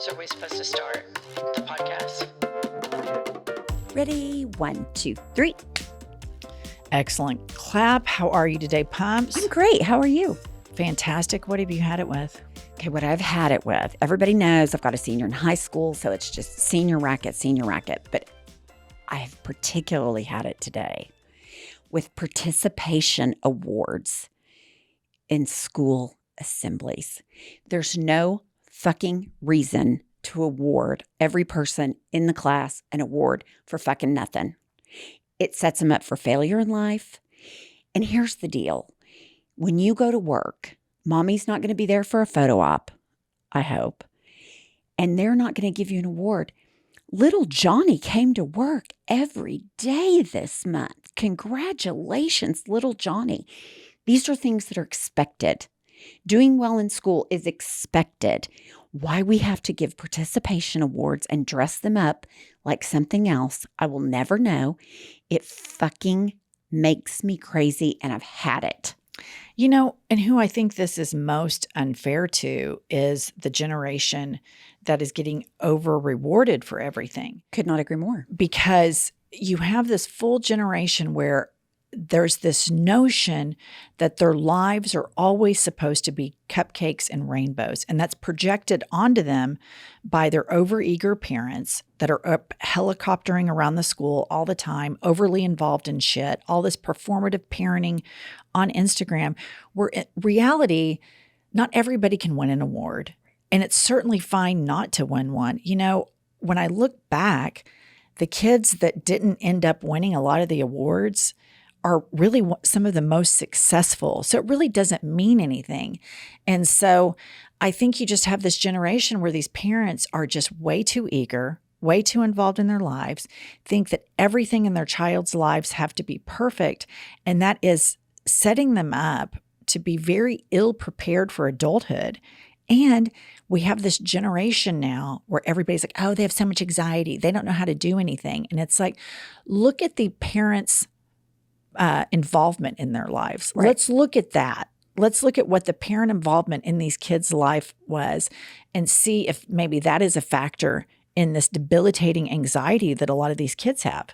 So are we supposed to start the podcast? Ready? 1, 2, 3. Excellent. Clap. How are you today, Pumps? I'm great. How are you? Fantastic. What have you had it with? Okay, what I've had it with. Everybody knows I've got a senior in high school, so it's just senior racket. But I have particularly had it today with participation awards in school assemblies. There's no fucking reason to award every person in the class an award for fucking nothing. It sets them up for failure in life. And here's the deal. When you go to work, mommy's not going to be there for a photo op, I hope. And they're not going to give you an award. Little Johnny came to work every day this month. Congratulations, little Johnny. These are things that are expected. Doing well in school is expected. Why we have to give participation awards and dress them up like something else, I will never know. It fucking makes me crazy, and I've had it. You know, and who I think this is most unfair to is the generation that is getting over-rewarded for everything. Could not agree more. Because you have this full generation where there's this notion that their lives are always supposed to be cupcakes and rainbows. And that's projected onto them by their overeager parents that are up helicoptering around the school all the time, overly involved in shit, all this performative parenting on Instagram, where in reality, not everybody can win an award. And it's certainly fine not to win one. You know, when I look back, the kids that didn't end up winning a lot of the awards are really some of the most successful. So it really doesn't mean anything. And so I think you just have this generation where these parents are just way too eager, way too involved in their lives, think that everything in their child's lives have to be perfect. And that is setting them up to be very ill prepared for adulthood. And we have this generation now where everybody's like, oh, they have so much anxiety. They don't know how to do anything. And it's like, look at the parents' involvement in their lives. Right. Let's look at that. Let's look at what the parent involvement in these kids' life was and see if maybe that is a factor in this debilitating anxiety that a lot of these kids have.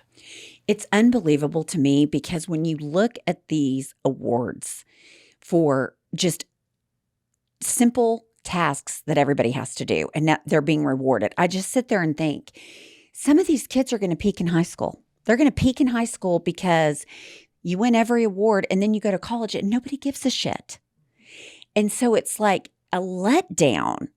It's unbelievable to me because when you look at these awards for just simple tasks that everybody has to do and now they're being rewarded, I just sit there and think, some of these kids are going to peak in high school. They're going to peak in high school because you win every award and then you go to college and nobody gives a shit. And so it's like a letdown.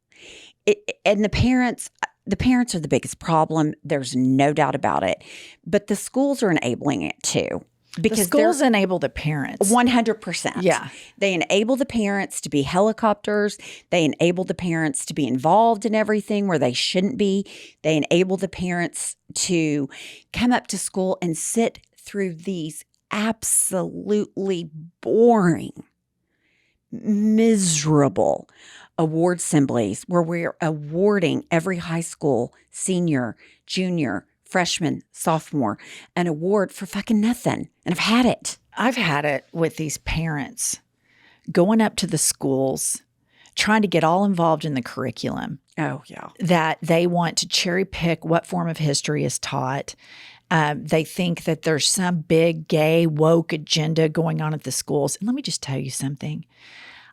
And the parents are the biggest problem. There's no doubt about it. But the schools are enabling it too. Because the schools enable the parents. 100%. Yeah. They enable the parents to be helicopters. They enable the parents to be involved in everything where they shouldn't be. They enable the parents to come up to school and sit through these absolutely boring, miserable award assemblies where we're awarding every high school senior, junior, freshman, sophomore, an award for fucking nothing. And I've had it. I've had it with these parents going up to the schools, trying to get all involved in the curriculum. Oh, yeah. That they want to cherry pick what form of history is taught. They think that there's some big gay woke agenda going on at the schools. And let me just tell you something.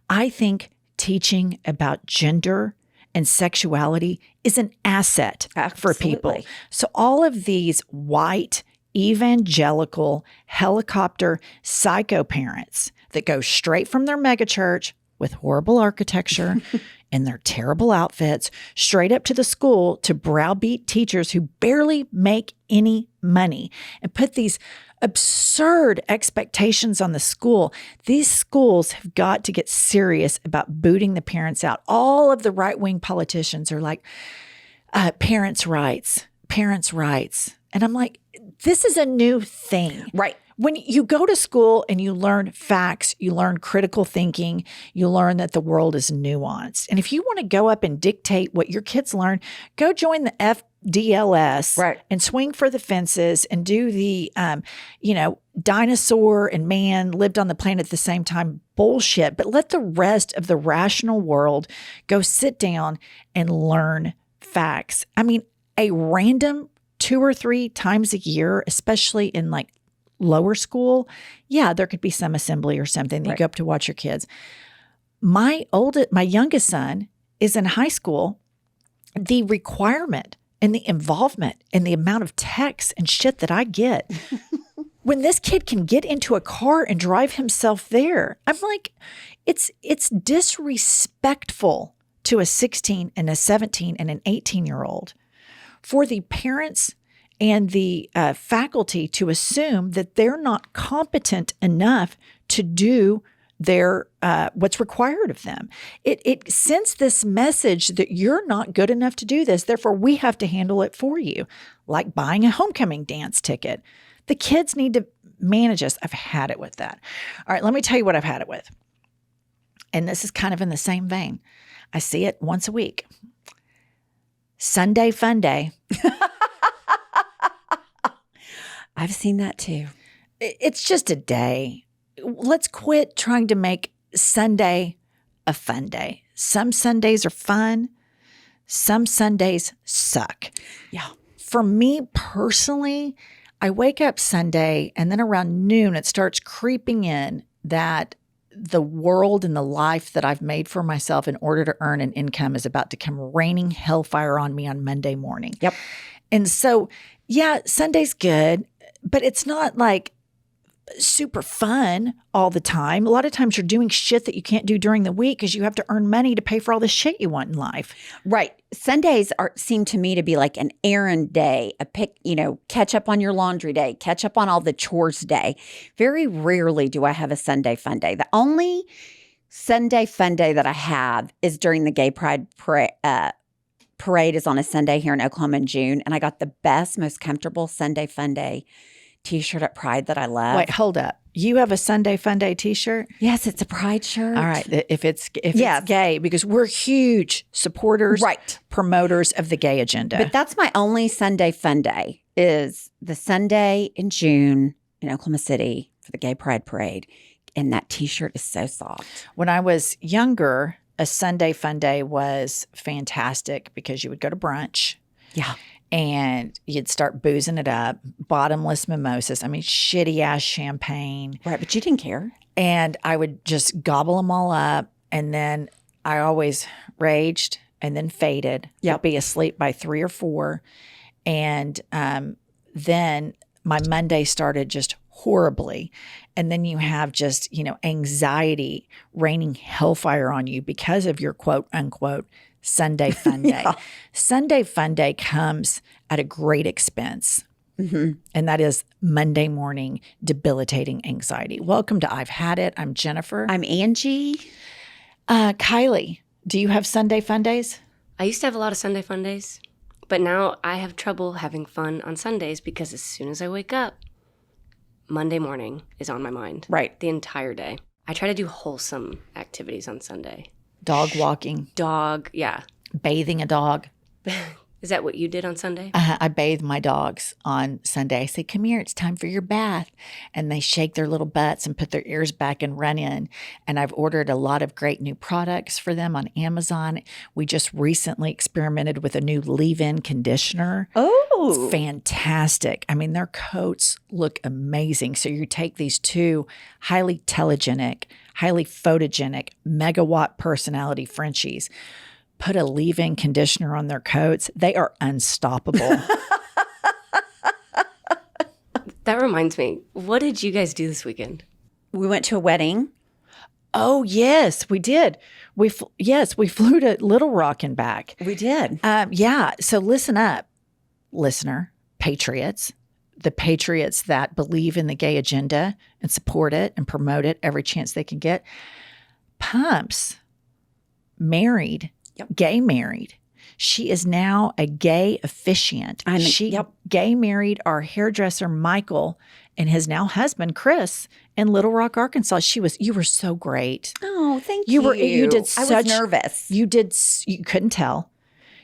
I think teaching about gender and sexuality is an asset for people. So all of these white, evangelical, helicopter psycho parents that go straight from their megachurch with horrible architecture and their terrible outfits straight up to the school to browbeat teachers who barely make any money and put these absurd expectations on the school. These schools have got to get serious about booting the parents out. All of the right-wing politicians are like, parents' rights. And I'm like, this is a new thing. Right. When you go to school and you learn facts, you learn critical thinking, you learn that the world is nuanced. And if you want to go up and dictate what your kids learn, go join the FDLS and swing for the fences and do the, dinosaur and man lived on the planet at the same time bullshit. But let the rest of the rational world go sit down and learn facts. I mean, a random 2 or 3 times a year, especially in like lower school, yeah, there could be some assembly or something that you go up to watch your kids. My youngest son is in high school. The requirement and the involvement and the amount of texts and shit that I get when this kid can get into a car and drive himself there, I'm like, it's disrespectful to a 16 and a 17 and an 18-year-old for the parents and the faculty to assume that they're not competent enough to do their what's required of them. It sends this message that you're not good enough to do this, therefore we have to handle it for you, like buying a homecoming dance ticket. The kids need to manage us. I've had it with that. All right, let me tell you what I've had it with. And this is kind of in the same vein. I see it once a week. Sunday fun day. I've seen that too. It's just a day. Let's quit trying to make Sunday a fun day. Some Sundays are fun. Some Sundays suck. Yeah. For me personally, I wake up Sunday and then around noon, it starts creeping in that the world and the life that I've made for myself in order to earn an income is about to come raining hellfire on me on Monday morning. Yep. And so, yeah, Sunday's good, but it's not like super fun all the time. A lot of times you're doing shit that you can't do during the week because you have to earn money to pay for all the shit you want in life. Right. Sundays seem to me to be like an errand day, catch up on your laundry day, catch up on all the chores day. Very rarely do I have a Sunday fun day. The only Sunday fun day that I have is during the Gay Pride parade is on a Sunday here in Oklahoma in June. And I got the best, most comfortable Sunday fun day T-shirt at Pride that I love. Wait, hold up. You have a Sunday Fun Day T-shirt? Yes, it's a Pride shirt. All right. If it's gay, because we're huge supporters, promoters of the gay agenda. But that's my only Sunday Fun Day is the Sunday in June in Oklahoma City for the Gay Pride Parade. And that T-shirt is so soft. When I was younger, a Sunday Fun Day was fantastic because you would go to brunch. Yeah. And you'd start boozing it up, bottomless mimosas. I mean, shitty ass champagne. Right, but you didn't care. And I would just gobble them all up. And then I always raged and then faded. Yep. I'd be asleep by 3 or 4. And then my Monday started just horribly. And then you have just, anxiety raining hellfire on you because of your quote unquote Sunday Fun Day. Yeah. Sunday Fun Day comes at a great expense. Mm-hmm. And that is Monday morning debilitating anxiety. Welcome to I've Had It. I'm Jennifer. I'm Angie. Kiley, do you have Sunday Fun Days? I used to have a lot of Sunday fun days, but now I have trouble having fun on Sundays because as soon as I wake up, Monday morning is on my mind. Right. The entire day. I try to do wholesome activities on Sunday. Dog walking. Dog, yeah. Bathing a dog. Is that what you did on Sunday? I bathe my dogs on Sunday. I say, come here, it's time for your bath. And they shake their little butts and put their ears back and run in. And I've ordered a lot of great new products for them on Amazon. We just recently experimented with a new leave-in conditioner. Oh. It's fantastic. I mean, their coats look amazing. So you take these 2 highly telegenic, highly photogenic, megawatt personality Frenchies, put a leave-in conditioner on their coats. They are unstoppable. That reminds me, what did you guys do this weekend? We went to a wedding. Oh, yes, we did. We flew to Little Rock and back. We did. Yeah. So listen up, listener, patriots, the patriots that believe in the gay agenda and support it and promote it every chance they can get. Pumps married. Yep. Gay married. She is now a gay officiant. Gay married our hairdresser, Michael, and his now husband, Chris, in Little Rock, Arkansas. You were so great. Oh, thank you. I was nervous. You couldn't tell.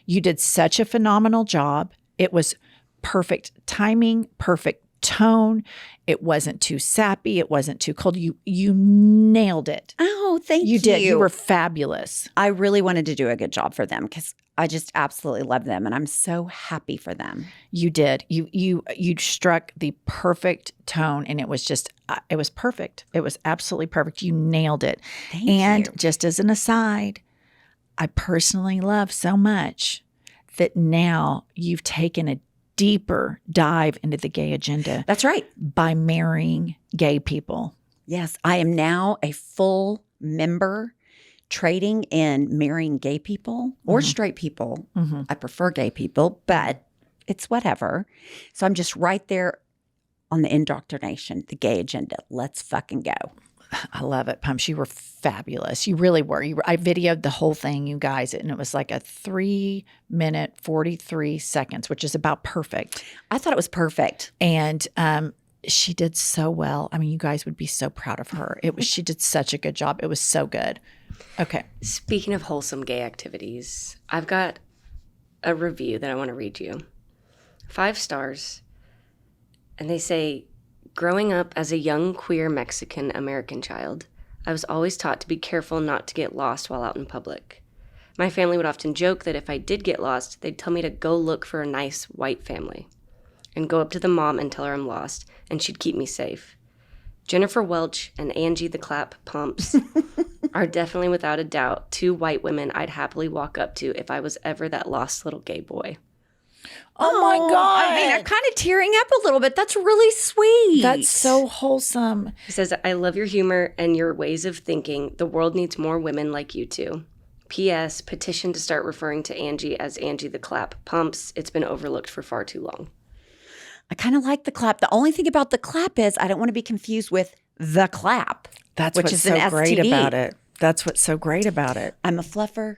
You did such a phenomenal job. It was perfect timing, perfect tone. It wasn't too sappy. It wasn't too cold. You nailed it. Oh, thank you. You did. You were fabulous. I really wanted to do a good job for them because I just absolutely love them, and I'm so happy for them. You did. You struck the perfect tone, and it was just it was perfect. It was absolutely perfect. You nailed it. Thank and you. Just as an aside, I personally love so much that now you've taken a deeper dive into the gay agenda. That's right. By marrying gay people. Yes, I am now a full member trading in marrying gay people or straight people. I prefer gay people, but it's whatever. So I'm just right there on the indoctrination, the gay agenda. Let's fucking go. I love it, Pumps. You were fabulous. You really were. I videoed the whole thing, you guys, and it was like a 3-minute, 43 seconds, which is about perfect. I thought it was perfect. And she did so well. I mean, you guys would be so proud of her. She did such a good job. It was so good. Okay. Speaking of wholesome gay activities, I've got a review that I want to read you. 5 stars. And they say, growing up as a young queer Mexican American child, I was always taught to be careful not to get lost while out in public. My family would often joke that if I did get lost, they'd tell me to go look for a nice white family and go up to the mom and tell her I'm lost, and she'd keep me safe. Jennifer Welch and Angie the Clap Pumps are definitely without a doubt 2 white women I'd happily walk up to if I was ever that lost little gay boy. Oh my God. I mean, I'm kind of tearing up a little bit. That's really sweet. That's so wholesome. He says, I love your humor and your ways of thinking. The world needs more women like you two. P.S. Petition to start referring to Angie as Angie the Clap Pumps. It's been overlooked for far too long. I kind of like the clap. The only thing about the clap is I don't want to be confused with the clap. That's which what's is so an great STD. about it. That's what's so great about it. I'm a fluffer.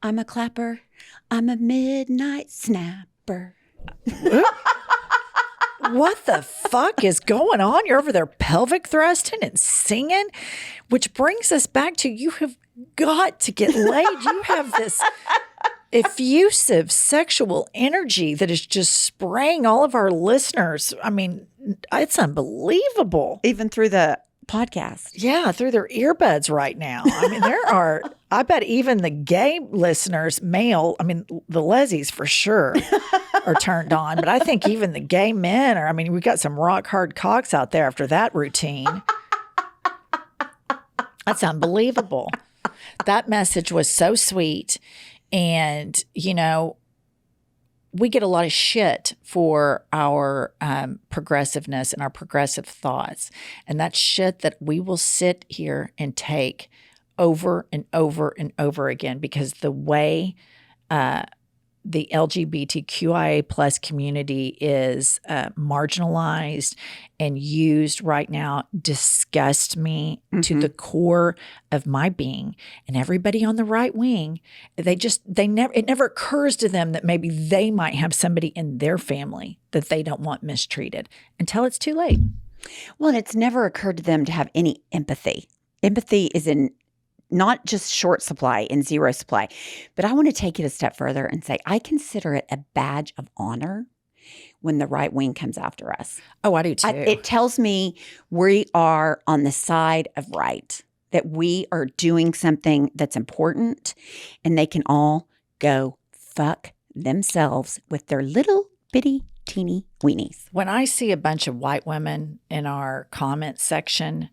I'm a clapper. I'm a midnight snapper. What the fuck is going on? You're over there pelvic thrusting and singing, which brings us back to you have got to get laid. You have this effusive sexual energy that is just spraying all of our listeners. I mean, it's unbelievable. Even through the podcast. Yeah, through their earbuds right now. I mean, I bet even the gay listeners, male, I mean, the lesies for sure are turned on, but I think even the gay men are, I mean, we got some rock hard cocks out there after that routine. That's unbelievable. That message was so sweet. And, you know, we get a lot of shit for our progressiveness and our progressive thoughts. And that's shit that we will sit here and take over and over and over again, because the way the LGBTQIA plus community is marginalized and used right now disgusts me to the core of my being. And everybody on the right wing, it never occurs to them that maybe they might have somebody in their family that they don't want mistreated until it's too late. Well, and it's never occurred to them to have any empathy. Empathy is in not just short supply, in zero supply. But I want to take it a step further and say I consider it a badge of honor when the right wing comes after us. Oh, I do too. It tells me we are on the side of right, that we are doing something that's important, and they can all go fuck themselves with their little bitty teeny weenies. When I see a bunch of white women in our comment section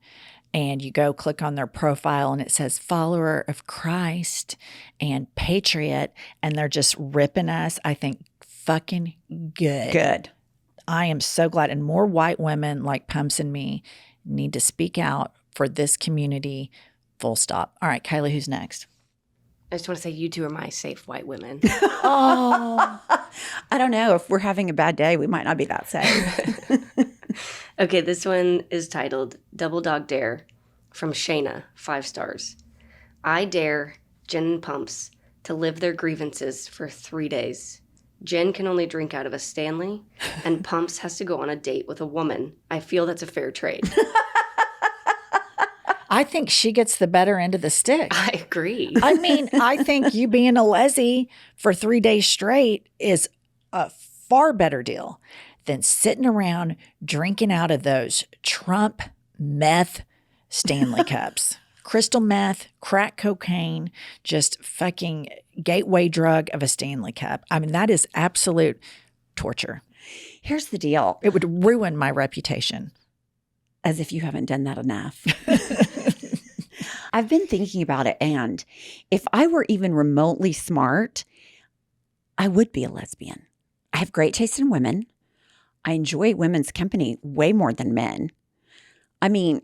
and you go click on their profile and it says follower of Christ and patriot, and they're just ripping us, I think fucking good. Good. I am so glad. And more white women like Pumps and me need to speak out for this community, full stop. All right, Kiley, who's next? I just want to say you two are my safe white women. Oh, I don't know. If we're having a bad day, we might not be that safe. Okay, this one is titled Double Dog Dare from Shayna, 5 stars. I dare Jen and Pumps to live their grievances for 3 days. Jen can only drink out of a Stanley, and Pumps has to go on a date with a woman. I feel that's a fair trade. I think she gets the better end of the stick. I agree. I mean, I think you being a lessee for 3 days straight is a far better deal than sitting around drinking out of those Trump meth Stanley cups. Crystal meth, crack cocaine, just fucking gateway drug of a Stanley cup. I mean, that is absolute torture. Here's the deal. It would ruin my reputation. As if you haven't done that enough. I've been thinking about it, and if I were even remotely smart, I would be a lesbian. I have great taste in women. I enjoy women's company way more than men. I mean,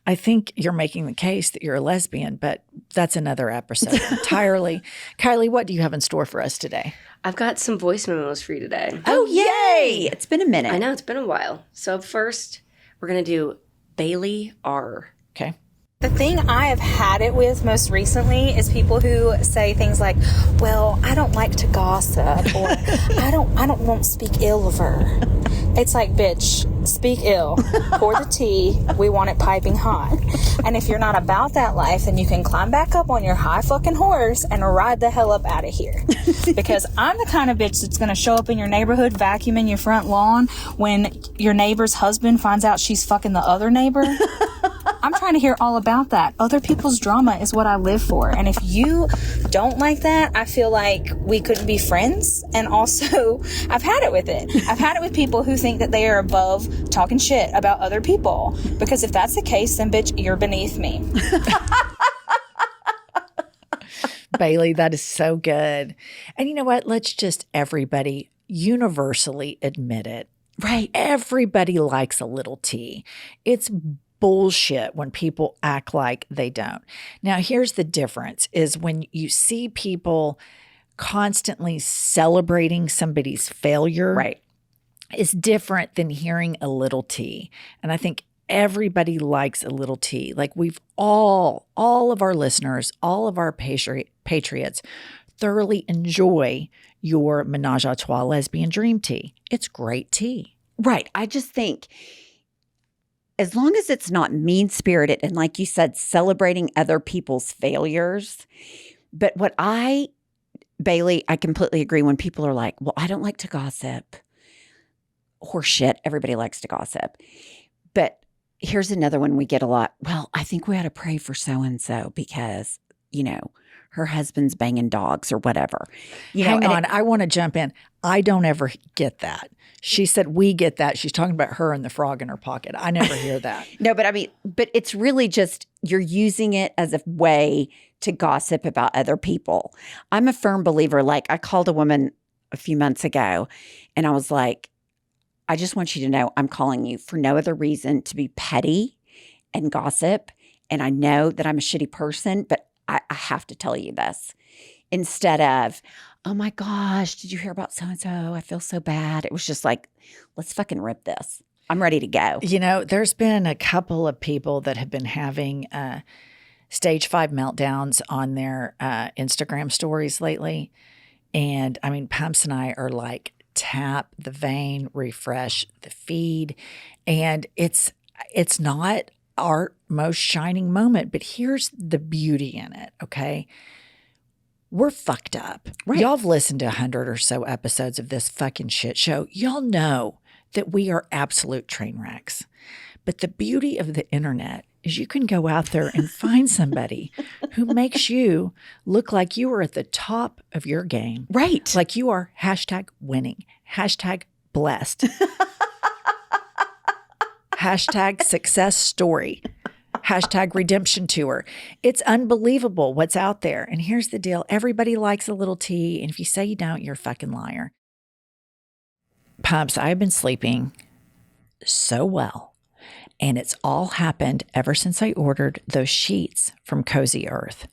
I think you're making the case that you're a lesbian, but that's another episode entirely. Kiley, what do you have in store for us today? I've got some voice memos for you today. oh, yay! It's been a minute. I know, it's been a while. So first, we're going to do Bailey R. Okay. The thing I have had it with most recently is people who say things like, well, I don't like to gossip, or I won't speak ill of her. It's like, bitch, speak ill, pour the tea, we want it piping hot. And if you're not about that life, then you can climb back up on your high fucking horse and ride the hell up out of here. Because I'm the kind of bitch that's going to show up in your neighborhood vacuuming your front lawn when your neighbor's husband finds out she's fucking the other neighbor. I'm trying to hear all about that. Other people's drama is what I live for. And if you don't like that, I feel like we couldn't be friends. And also, I've had it with it. I've had it with people who think that they are above talking shit about other people. Because if that's the case, then bitch, you're beneath me. Bailey, that is so good. And you know what? Let's just everybody universally admit it. Right. Everybody likes a little tea. It's bullshit when people act like they don't. Now, here's the difference is when you see people constantly celebrating somebody's failure, Right. is different than hearing a little tea. And I think everybody likes a little tea. Like we've all of our listeners, all of our patriots thoroughly enjoy your menage a trois lesbian dream tea. It's great tea. Right. I just think as long as it's not mean-spirited and, like you said, celebrating other people's failures. But Bailey, I completely agree when people are like, well, I don't like to gossip. Horseshit. Everybody likes to gossip. But here's another one we get a lot. Well, I think we ought to pray for so-and-so because, her husband's banging dogs or whatever. Hang on. I want to jump in. I don't ever get that. She said we get that. She's talking about her and the frog in her pocket. I never hear that. No, but it's really just you're using it as a way to gossip about other people. I'm a firm believer. Like I called a woman a few months ago and I was like, I just want you to know I'm calling you for no other reason to be petty and gossip. And I know that I'm a shitty person, but I have to tell you this. Instead of, oh my gosh, did you hear about so-and-so? I feel so bad. It was just like, let's fucking rip this. I'm ready to go. There's been a couple of people that have been having stage 5 meltdowns on their Instagram stories lately. And I mean, Pumps and I are like, tap the vein, refresh the feed. And it's not our most shining moment, but here's the beauty in it, okay? We're fucked up. Right. Y'all have listened to 100 or so episodes of this fucking shit show. Y'all know that we are absolute train wrecks. But the beauty of the internet is you can go out there and find somebody who makes you look like you are at the top of your game. Right. Like you are #winning, #blessed, #success story, #redemption tour. It's unbelievable what's out there. And here's the deal. Everybody likes a little tea. And if you say you don't, you're a fucking liar. Pumps, I've been sleeping so well. And it's all happened ever since I ordered those sheets from Cozy Earth.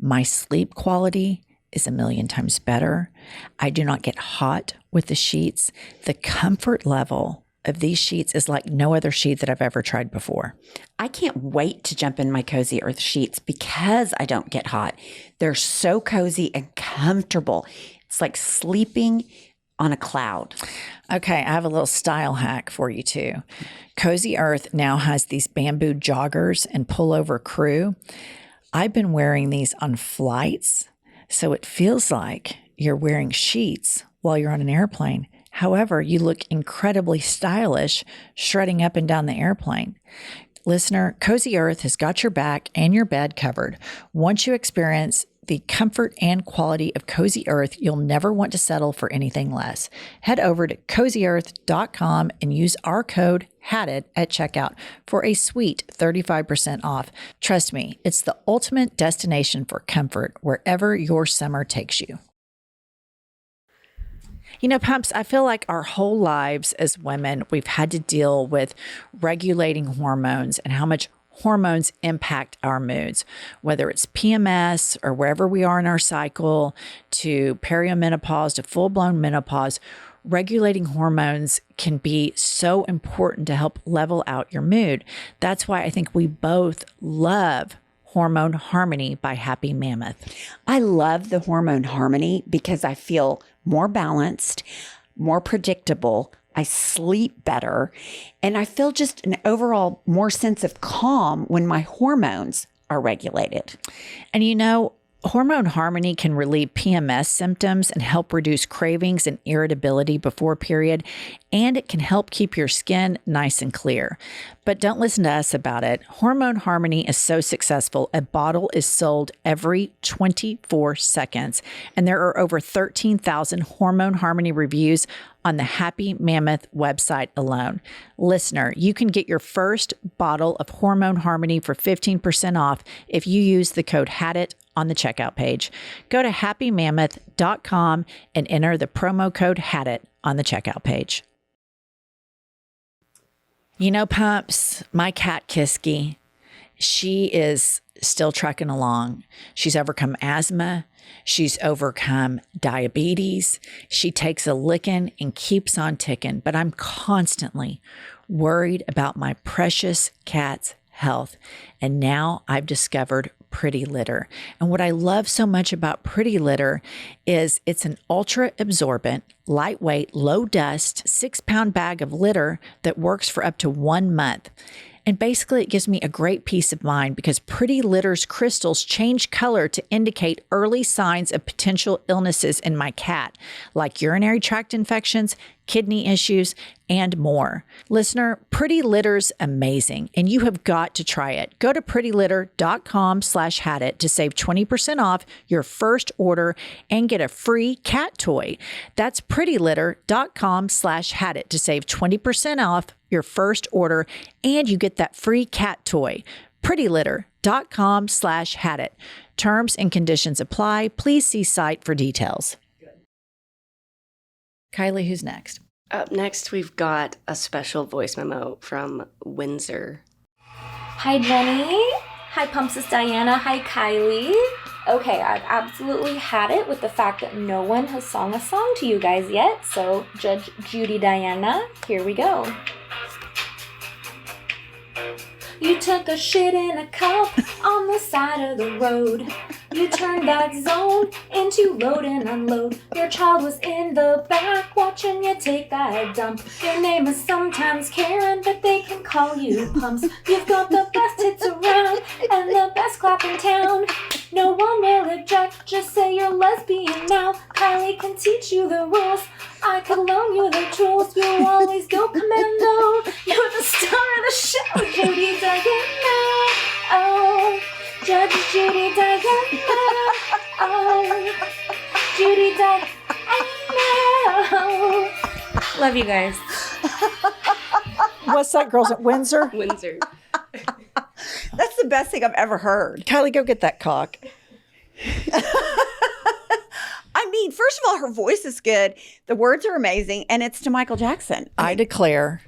My sleep quality is 1,000,000 times better. I do not get hot with the sheets. The comfort level of these sheets is like no other sheet that I've ever tried before. I can't wait to jump in my Cozy Earth sheets because I don't get hot. They're so cozy and comfortable. It's like sleeping on a cloud. Okay, I have a little style hack for you too. Cozy Earth now has these bamboo joggers and pullover crew. I've been wearing these on flights, so it feels like you're wearing sheets while you're on an airplane. However, you look incredibly stylish shredding up and down the airplane. Listener, Cozy Earth has got your back and your bed covered. Once you experience the comfort and quality of Cozy Earth, you'll never want to settle for anything less. Head over to CozyEarth.com and use our code HADIT at checkout for a sweet 35% off. Trust me, it's the ultimate destination for comfort wherever your summer takes you. You know, Pumps, I feel like our whole lives as women, we've had to deal with regulating hormones and how much hormones impact our moods, whether it's PMS or wherever we are in our cycle, to perimenopause, to full-blown menopause. Regulating hormones can be so important to help level out your mood. That's why I think we both love Hormone Harmony by Happy Mammoth. I love the Hormone Harmony because I feel more balanced, more predictable. I sleep better, and I feel just an overall more sense of calm when my hormones are regulated. And you know, Hormone Harmony can relieve PMS symptoms and help reduce cravings and irritability before period, and it can help keep your skin nice and clear. But don't listen to us about it. Hormone Harmony is so successful, a bottle is sold every 24 seconds, and there are over 13,000 Hormone Harmony reviews on the Happy Mammoth website alone. Listener, you can get your first bottle of Hormone Harmony for 15% off if you use the code HADIT on the checkout page. Go to happymammoth.com and enter the promo code HADIT on the checkout page. You know, Pumps, my cat Kiski, she is still trucking along. She's overcome asthma. She's overcome diabetes. She takes a licking and keeps on ticking. But I'm constantly worried about my precious cat's health. And now I've discovered Pretty Litter. And what I love so much about Pretty Litter is it's an ultra absorbent, lightweight, low dust, 6-pound bag of litter that works for up to 1 month. And basically, it gives me a great peace of mind because Pretty Litter's crystals change color to indicate early signs of potential illnesses in my cat, like urinary tract infections, kidney issues, and more. Listener, Pretty Litter's amazing, and you have got to try it. Go to prettylitter.com/hadit to save 20% off your first order and get a free cat toy. That's prettylitter.com/hadit to save 20% off your first order, and you get that free cat toy. prettylitter.com/hadit. Terms and conditions apply. Please see site for details. Kiley, who's next? Up next, we've got a special voice memo from Windsor. Hi, Jenny. Hi, Pumps, it's Diana. Hi, Kiley. Okay, I've absolutely had it with the fact that no one has sung a song to you guys yet, so Judge Judy Diana, here we go. You took a shit in a cup on the side of the road. You turned that zone into load and unload. Your child was in the back watching you take that dump. Your name is sometimes Karen, but they can call you Pumps. You've got the best hits around and the best clap in town. No one will object, just say you're lesbian now. Kiley can teach you the rules. I can loan you the tools. You'll always go commando. You're the star of the show, Judy Diana. Oh, Judge Judy Diana. Oh, Judy Diana. Love you guys. What's that, girls at Windsor? Windsor. That's the best thing I've ever heard. Kiley, go get that cock. I mean, first of all, her voice is good. The words are amazing. And it's to Michael Jackson. I declare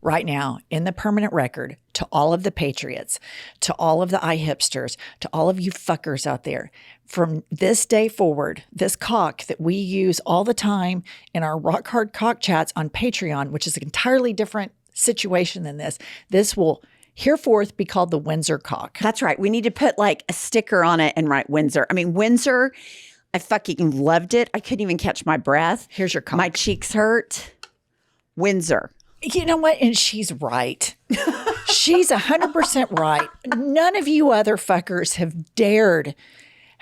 right now in the permanent record to all of the patriots, to all of the hipsters, to all of you fuckers out there, from this day forward, this cock that we use all the time in our rock hard cock chats on Patreon, which is an entirely different situation than this will hereforth be called the Windsor cock. That's right. We need to put like a sticker on it and write Windsor. I mean, Windsor, I fucking loved it. I couldn't even catch my breath. Here's your cock. My cheeks hurt. Windsor. You know what? And she's right. She's 100% right. None of you other fuckers have dared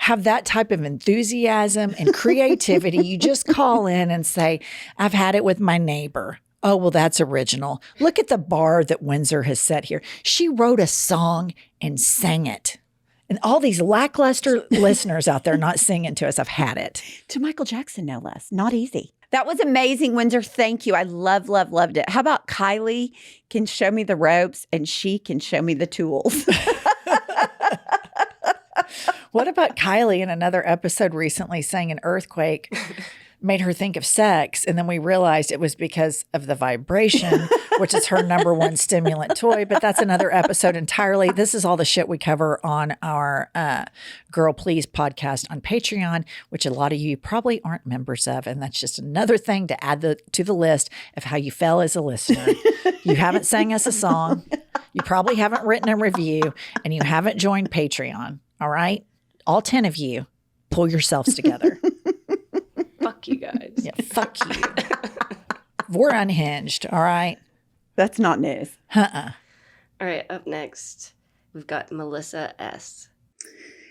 have that type of enthusiasm and creativity, you just call in and say, I've had it with my neighbor. Oh, well, that's original. Look at the bar that Windsor has set here. She wrote a song and sang it. And all these lackluster listeners out there not singing to us, I've had it. To Michael Jackson, no less. Not easy. That was amazing, Windsor. Thank you. I loved it. How about Kiley can show me the ropes and she can show me the tools? What about Kiley in another episode recently saying an earthquake made her think of sex, and then we realized it was because of the vibration, which is her number one stimulant toy, but that's another episode entirely. This is all the shit we cover on our Girl Please podcast on Patreon, which a lot of you probably aren't members of, and that's just another thing to add to the list of how you fell as a listener. You haven't sang us a song, you probably haven't written a review, and you haven't joined Patreon, all right? All 10 of you, pull yourselves together. Fuck you guys. Yeah, fuck you. We're unhinged, all right? That's not news. All right, up next, we've got Melissa S.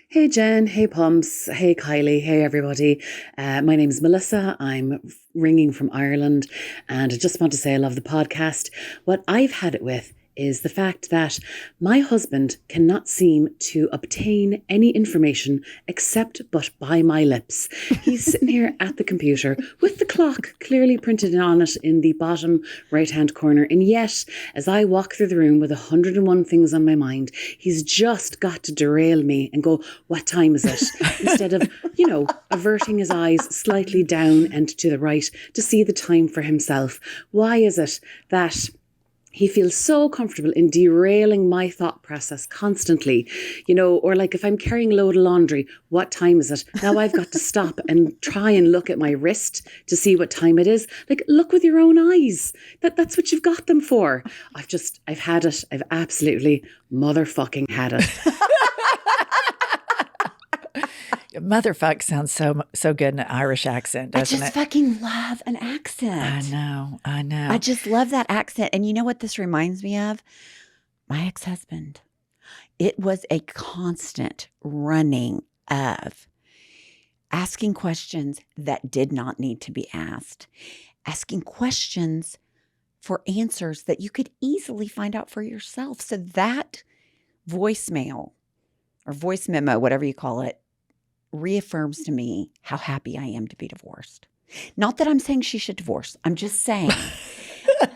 Hey Jen, hey Pumps, hey Kiley, hey everybody. My name's Melissa. I'm ringing from Ireland, and I just want to say I love the podcast. What I've had it with is the fact that my husband cannot seem to obtain any information except but by my lips. He's sitting here at the computer with the clock clearly printed on it in the bottom right-hand corner. And yet, as I walk through the room with 101 things on my mind, he's just got to derail me and go, what time is it? Instead of, averting his eyes slightly down and to the right to see the time for himself. Why is it that he feels so comfortable in derailing my thought process constantly, or like if I'm carrying a load of laundry, what time is it? Now I've got to stop and try and look at my wrist to see what time it is. Like, look with your own eyes. That's what you've got them for. I've had it. I've absolutely motherfucking had it. Motherfuck sounds so good in an Irish accent, doesn't it? I just fucking love an accent. I know. I just love that accent. And you know what this reminds me of? My ex-husband. It was a constant running of asking questions that did not need to be asked, asking questions for answers that you could easily find out for yourself. So that voicemail or voice memo, whatever you call it, reaffirms to me how happy I am to be divorced. Not that I'm saying she should divorce. I'm just saying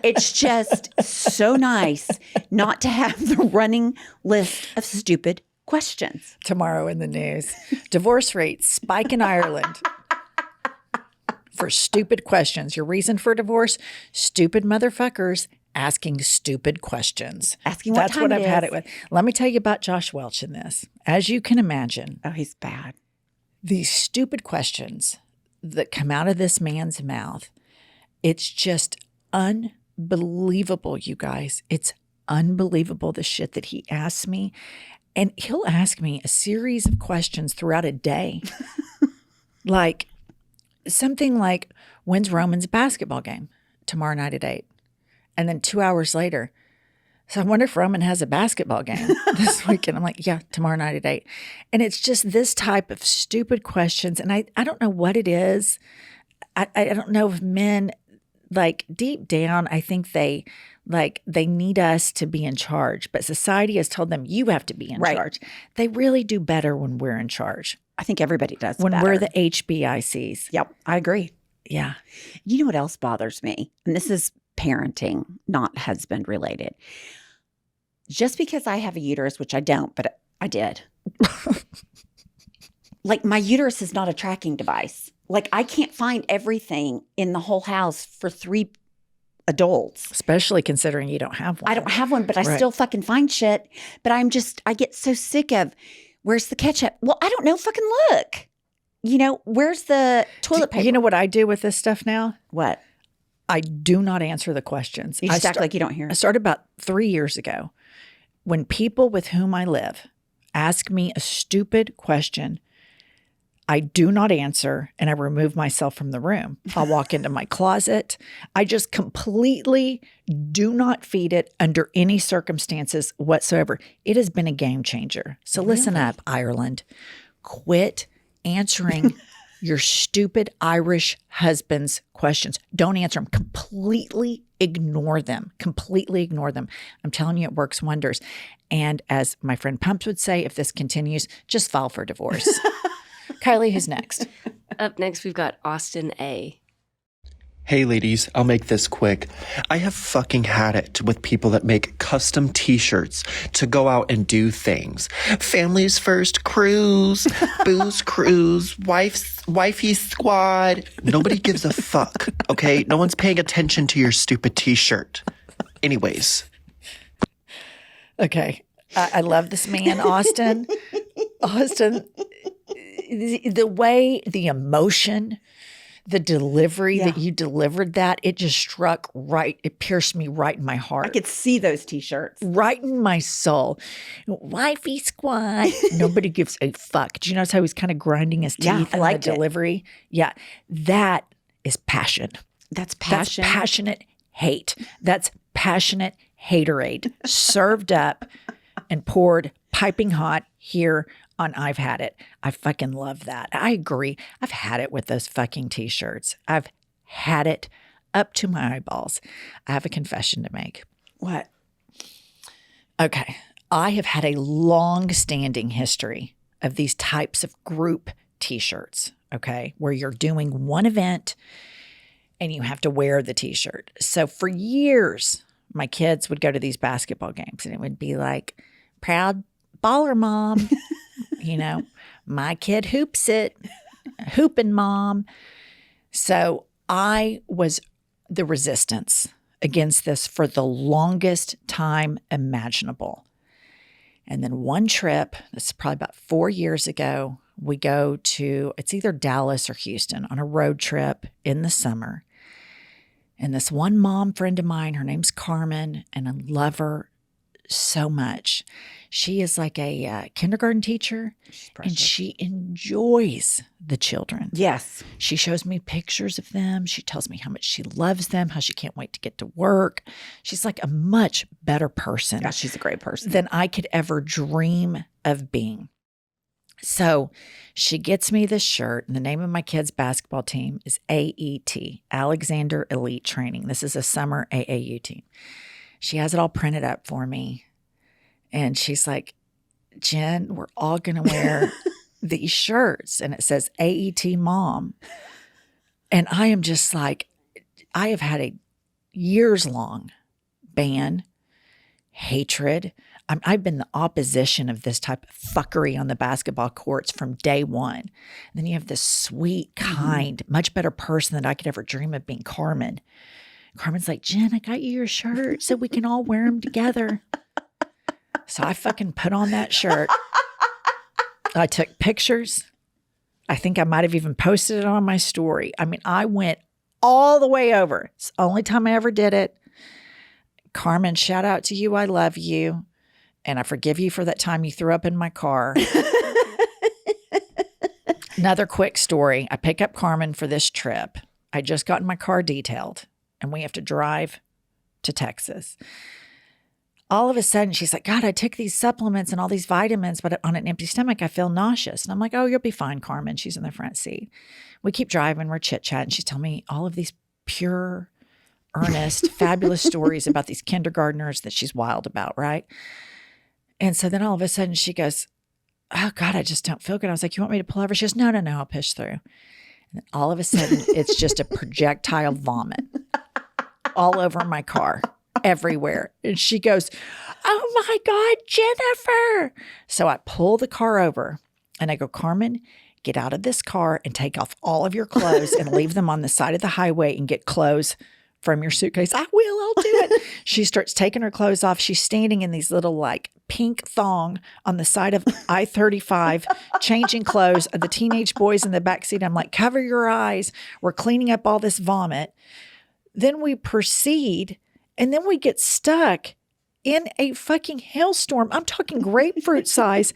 it's just so nice not to have the running list of stupid questions. Tomorrow in the news, divorce rates spike in Ireland for stupid questions. Your reason for divorce? Stupid motherfuckers asking stupid questions. Asking what That's time what it I've had is. it with. Let me tell you about Josh Welch in this. As you can imagine, Oh, he's bad. these stupid questions that come out of this man's mouth, it's just unbelievable, you guys. It's unbelievable the shit that he asks me. And he'll ask me a series of questions throughout a day. Like something like, when's Roman's basketball game? Tomorrow night at 8. And then 2 hours later, so I wonder if Roman has a basketball game this weekend. I'm like, yeah, tomorrow night at 8. And it's just this type of stupid questions. And I don't know what it is. I don't know if men, like deep down, I think they need us to be in charge. But society has told them you have to be in charge. They really do better when we're in charge. I think everybody does When better. we're the HBICs. Yep, I agree. Yeah. You know what else bothers me? And this is parenting, not husband related. Just because I have a uterus, which I don't, but I did. Like my uterus is not a tracking device. Like I can't find everything in the whole house for 3 adults. Especially considering you don't have one. I don't have one, but I Right. still fucking find shit. But I get so sick of, where's the ketchup? Well, I don't know. Fucking look. Where's the toilet paper? You know what I do with this stuff now? What? I do not answer the questions. You just act like you don't hear I it. started about 3 years ago. When people with whom I live ask me a stupid question, I do not answer and I remove myself from the room. I'll walk into my closet. I just completely do not feed it under any circumstances whatsoever. It has been a game changer. So listen up, Ireland. quit answering your stupid Irish husband's questions. Don't answer them. Completely ignore them. Completely ignore them. I'm telling you, it works wonders. And as my friend Pumps would say, if this continues, just file for divorce. Kiley, who's next? Up next, we've got Austin A. Hey ladies, I'll make this quick. I have fucking had it with people that make custom t-shirts to go out and do things. Families first cruise, booze cruise, wifey squad. Nobody gives a fuck, okay? No one's paying attention to your stupid t-shirt. Anyways. Okay. I love this man, Austin. Austin, the way, the emotion, the delivery that you delivered that, it just struck right. It pierced me right in my heart. I could see those t-shirts. Right in my soul. Wifey squad. Nobody gives a fuck. Do you notice how he was kind of grinding his teeth in the delivery? Yeah. That is passion. That's passion. That's passionate hate. That's passionate haterade served up and poured piping hot here on I've Had It. I fucking love that. I agree. I've had it with those fucking t-shirts. I've had it up to my eyeballs. I have a confession to make. What? Okay. I have had a long-standing history of these types of group t-shirts, okay, where you're doing one event and you have to wear the t-shirt. So for years, my kids would go to these basketball games and it would be like, proud baller mom. You know, my kid hoops it, hooping mom. So I was the resistance against this for the longest time imaginable. And then one trip, this is probably about 4 years ago, we go to, it's either Dallas or Houston on a road trip in the summer. And this one mom friend of mine, her name's Carmen, and I love her so much. She is like a kindergarten teacher, and she enjoys the children. Yes. She shows me pictures of them. She tells me how much she loves them, how she can't wait to get to work. She's like a much better person. Yeah, she's a great person. Than I could ever dream of being. So she gets me this shirt, and the name of my kids' basketball team is AET, Alexander Elite Training. This is a summer AAU team. She has it all printed up for me. And she's like, Jen, we're all going to wear these shirts. And it says AET Mom. And I am just like, I have had a years-long ban, hatred. I've been the opposition of this type of fuckery on the basketball courts from day one. And then you have this sweet, kind, much better person than I could ever dream of being, Carmen. Carmen's like, Jen, I got you your shirt so we can all wear them together. So I fucking put on that shirt. I took pictures. I think I might have even posted it on my story. I mean, I went all the way over. It's the only time I ever did it. Carmen, shout out to you. I love you. And I forgive you for that time you threw up in my car. Another quick story. I pick up Carmen for this trip. I just got in my car detailed. And we have to drive to Texas. All of a sudden, she's like, God, I took these supplements and all these vitamins, but on an empty stomach, I feel nauseous. And I'm like, oh, you'll be fine, Carmen. She's in the front seat. We keep driving. We're chit-chatting. She's telling me all of these pure, earnest, fabulous stories about these kindergartners that she's wild about, right? And so then all of a sudden, she goes, oh, God, I just don't feel good. I was like, you want me to pull over? She goes, no, I'll push through. And then all of a sudden, it's just a projectile vomit all over my car, everywhere. And she goes, oh my God, Jennifer. So I pull the car over and I go, Carmen, get out of this car and take off all of your clothes and leave them on the side of the highway and get clothes from your suitcase. I'll do it. She starts taking her clothes off. She's standing in these little like pink thong on the side of I-35, changing clothes. The teenage boys in the backseat. I'm like, cover your eyes. We're cleaning up all this vomit. Then we proceed, and then we get stuck in a fucking hailstorm. I'm talking grapefruit size.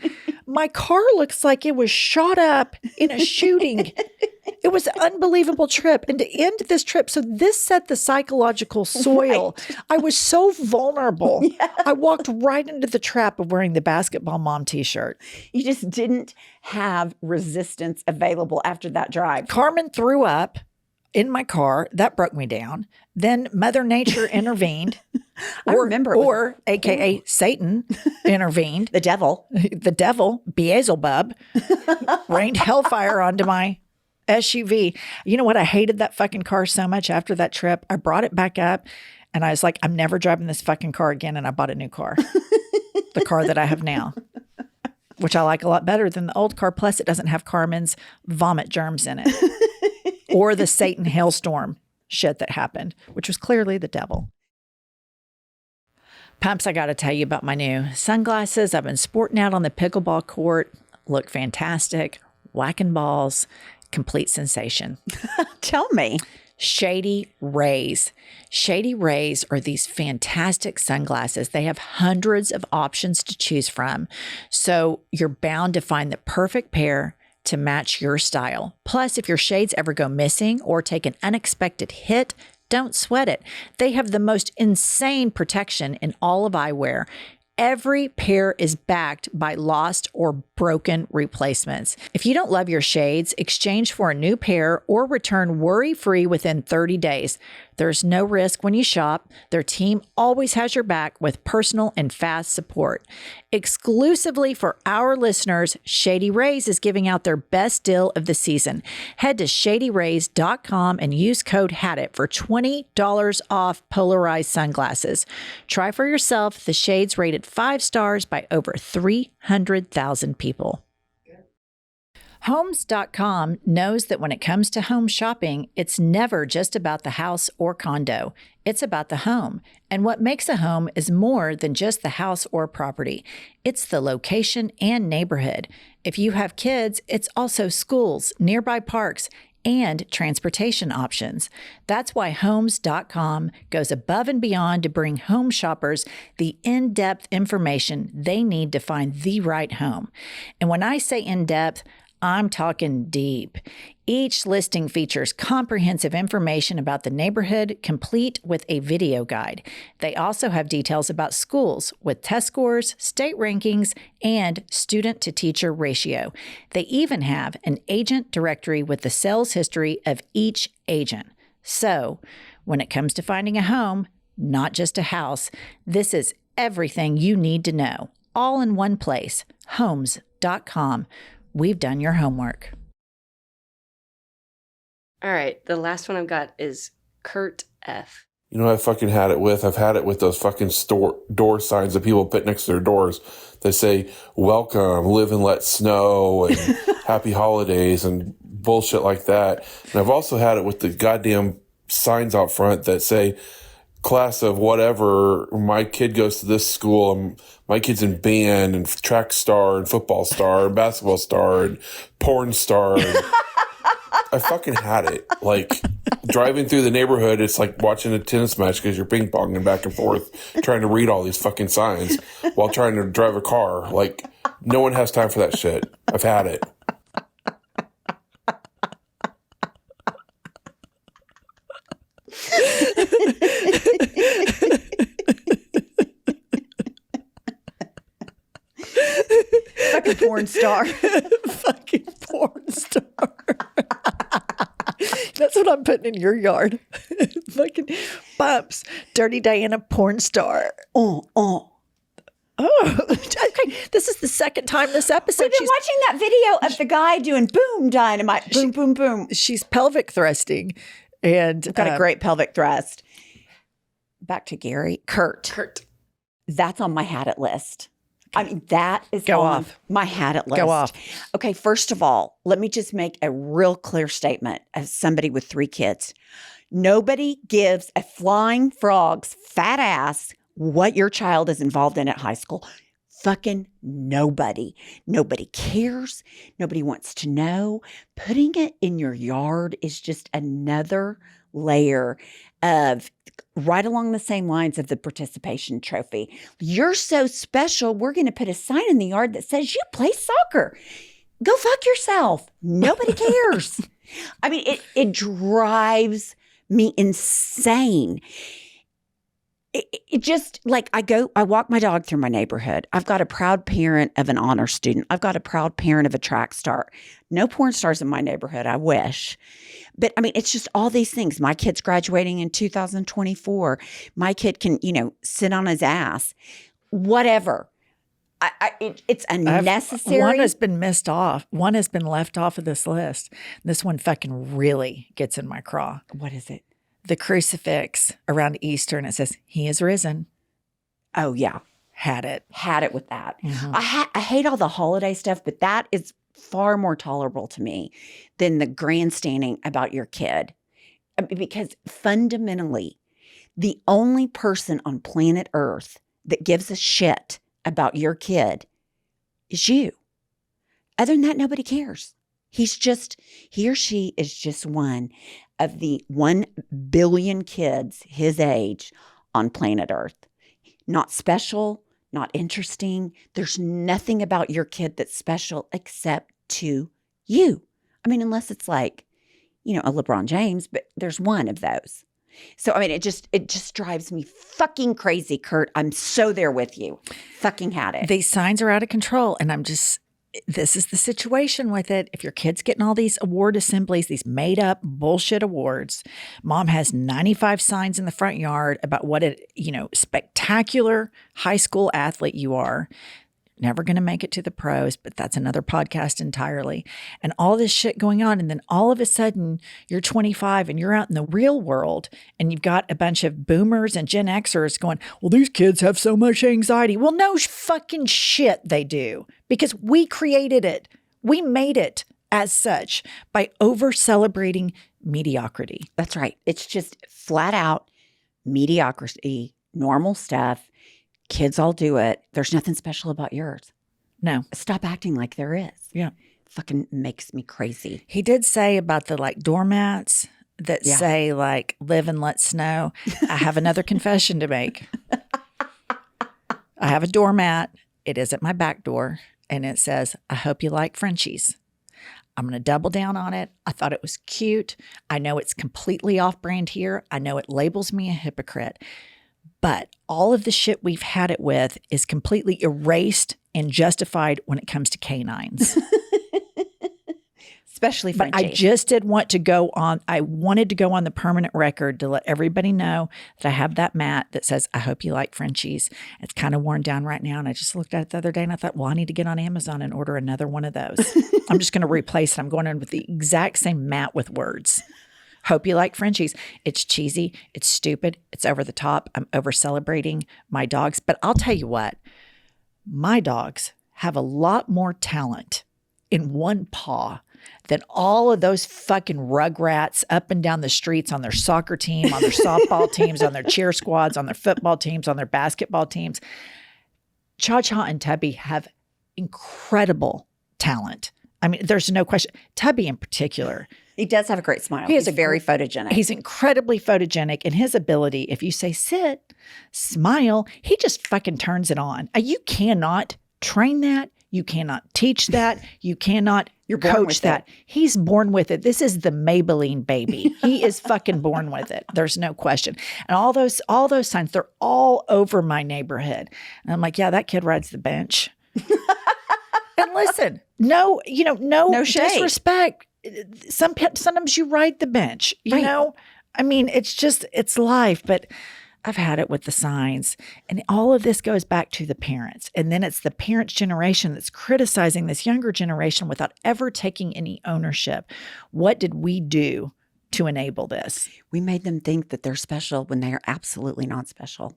My car looks like it was shot up in a shooting. It was an unbelievable trip. And to end this trip, so this set the psychological soil. Right. I was so vulnerable. Yeah. I walked right into the trap of wearing the basketball mom t-shirt. You just didn't have resistance available after that drive. Carmen threw up in my car. That broke me down. Then Mother Nature intervened. I remember. Or AKA Satan intervened. The devil, Beelzebub, rained hellfire onto my SUV. You know what? I hated that fucking car so much after that trip. I brought it back up and I was like, I'm never driving this fucking car again. And I bought a new car. The car that I have now, which I like a lot better than the old car. Plus, it doesn't have Carmen's vomit germs in it or the Satan hailstorm shit that happened, which was clearly the devil. Pumps, I got to tell you about my new sunglasses. I've been sporting out on the pickleball court. Look fantastic. Whacking balls. Complete sensation. Tell me. Shady Rays. Shady Rays are these fantastic sunglasses. They have hundreds of options to choose from. So you're bound to find the perfect pair to match your style. Plus, if your shades ever go missing or take an unexpected hit, don't sweat it. They have the most insane protection in all of eyewear. Every pair is backed by lost or broken replacements. If you don't love your shades, exchange for a new pair or return worry-free within 30 days. There's no risk when you shop. Their team always has your back with personal and fast support. Exclusively for our listeners, Shady Rays is giving out their best deal of the season. Head to shadyrays.com and use code HADIT for $20 off polarized sunglasses. Try for yourself the shades rated 5 stars by over 300,000 people. Homes.com knows that when it comes to home shopping, it's never just about the house or condo. It's about the home. And what makes a home is more than just the house or property. It's the location and neighborhood. If you have kids, it's also schools, nearby parks, and transportation options. That's why Homes.com goes above and beyond to bring home shoppers the in-depth information they need to find the right home. And when I say in-depth, I'm talking deep. Each listing features comprehensive information about the neighborhood, complete with a video guide. They also have details about schools with test scores, state rankings, and student-to-teacher ratio. They even have an agent directory with the sales history of each agent. So, when it comes to finding a home, not just a house, this is everything you need to know, all in one place, Homes.com. We've done your homework. All right. The last one I've got is Kurt F. You know what I fucking had it with? I've had it with those fucking door signs that people put next to their doors that say, welcome, live and let snow, and happy holidays, and bullshit like that. And I've also had it with the goddamn signs out front that say, class of whatever, my kid goes to this school, and my kid's in band and track star and football star and basketball star and porn star. And I fucking had it. Like, driving through the neighborhood, it's like watching a tennis match because you're ping ponging back and forth trying to read all these fucking signs while trying to drive a car. Like, no one has time for that shit. I've had it. Fucking porn star. Fucking porn star. That's what I'm putting in your yard. Fucking Bumps. Dirty Diana porn star. Oh, okay. This is the second time this episode. We've been watching that video of the guy doing boom dynamite. Boom, boom, boom. She's pelvic thrusting. And got a great pelvic thrust. Back to Gary. Kurt. That's on my had it list. I mean, that is on my had it list. Go off. Okay, first of all, let me just make a real clear statement as somebody with 3 kids. Nobody gives a flying frog's fat ass what your child is involved in at high school. Fucking nobody. Nobody cares. Nobody wants to know. Putting it in your yard is just another layer of right along the same lines of the participation trophy. You're so special. We're going to put a sign in the yard that says you play soccer. Go fuck yourself. Nobody cares. I mean, it drives me insane. It just like I walk my dog through my neighborhood. I've got a proud parent of an honor student. I've got a proud parent of a track star. No porn stars in my neighborhood. I wish. But I mean, it's just all these things. My kid's graduating in 2024. My kid can, sit on his ass, whatever. It's unnecessary. One has been missed off. One has been left off of this list. This one fucking really gets in my craw. What is it? The crucifix around Easter, and it says, "He is risen." Oh, yeah. Had it with that. Mm-hmm. I hate all the holiday stuff, but that is far more tolerable to me than the grandstanding about your kid. Because fundamentally, the only person on planet Earth that gives a shit about your kid is you. Other than that, nobody cares. He or she is just one of the 1 billion kids his age on planet Earth. Not special, not interesting. There's nothing about your kid that's special except to you. I mean, unless it's like, a LeBron James, but there's one of those. So, I mean, it just drives me fucking crazy, Kurt. I'm so there with you. Fucking had it. These signs are out of control, and this is the situation with it. If your kid's getting all these award assemblies, these made up bullshit awards, mom has 95 signs in the front yard about what spectacular high school athlete you are. Never going to make it to the pros, but that's another podcast entirely. And all this shit going on. And then all of a sudden you're 25 and you're out in the real world and you've got a bunch of boomers and Gen Xers going, well, these kids have so much anxiety. Well, no fucking shit they do, because we created it. We made it as such by over celebrating mediocrity. That's right. It's just flat out mediocrity, normal stuff. Kids all do it. There's nothing special about yours. No. Stop acting like there is. Yeah. Fucking makes me crazy. He did say about the doormats that say live and let snow. I have another confession to make. I have a doormat. It is at my back door and it says, "I hope you like Frenchies." I'm going to double down on it. I thought it was cute. I know it's completely off brand here. I know it labels me a hypocrite. But all of the shit we've had it with is completely erased and justified when it comes to canines. Especially Frenchies. But I just did want to go on. I wanted to go on the permanent record to let everybody know that I have that mat that says, "I hope you like Frenchies." It's kind of worn down right now. And I just looked at it the other day and I thought, well, I need to get on Amazon and order another one of those. I'm just going to replace it. I'm going in with the exact same mat with words. Hope you like Frenchies. It's cheesy. It's stupid. It's over the top. I'm over celebrating my dogs. But I'll tell you what, my dogs have a lot more talent in one paw than all of those fucking rugrats up and down the streets on their soccer team, on their softball teams, on their cheer squads, on their football teams, on their basketball teams. Cha-Cha and Tubby have incredible talent. I mean, there's no question. Tubby in particular. He does have a great smile. He's very photogenic. He's incredibly photogenic, and his ability, if you say sit, smile, he just fucking turns it on. You cannot train that. You cannot teach that. You cannot coach that. He's born with it. This is the Maybelline baby. He is fucking born with it. There's no question. And all those signs, they're all over my neighborhood. And I'm like, yeah, that kid rides the bench. And listen, no disrespect. Sometimes you ride the bench, you know? I mean, it's life, but I've had it with the signs. And all of this goes back to the parents. And then it's the parents' generation that's criticizing this younger generation without ever taking any ownership. What did we do to enable this? We made them think that they're special when they are absolutely not special.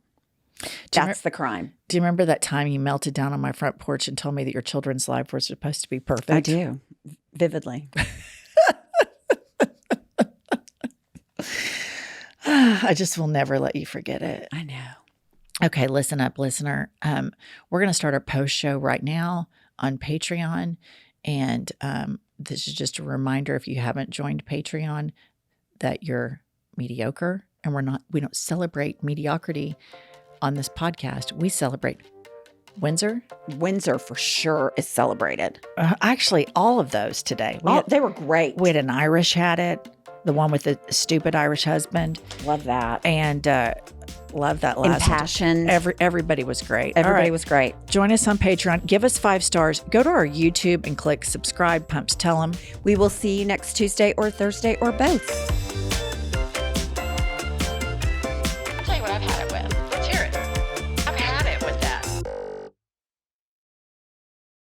That's the crime. Do you remember that time you melted down on my front porch and told me that your children's life was supposed to be perfect? I do. Vividly. I just will never let you forget it. I know. Okay, listen up, listener. We're going to start our post show right now on Patreon. And this is just a reminder, if you haven't joined Patreon, that you're mediocre. And we don't celebrate mediocrity on this podcast. We celebrate Windsor? Windsor for sure is celebrated. Actually, all of those today. They were great. We had an Irish had it, the one with the stupid Irish husband. Love that. And love that last Impassioned. one. Everybody was great. Everybody All right. was great. Join us on Patreon. Give us 5 stars. Go to our YouTube and click subscribe. Pumps tell them. We will see you next Tuesday or Thursday or both.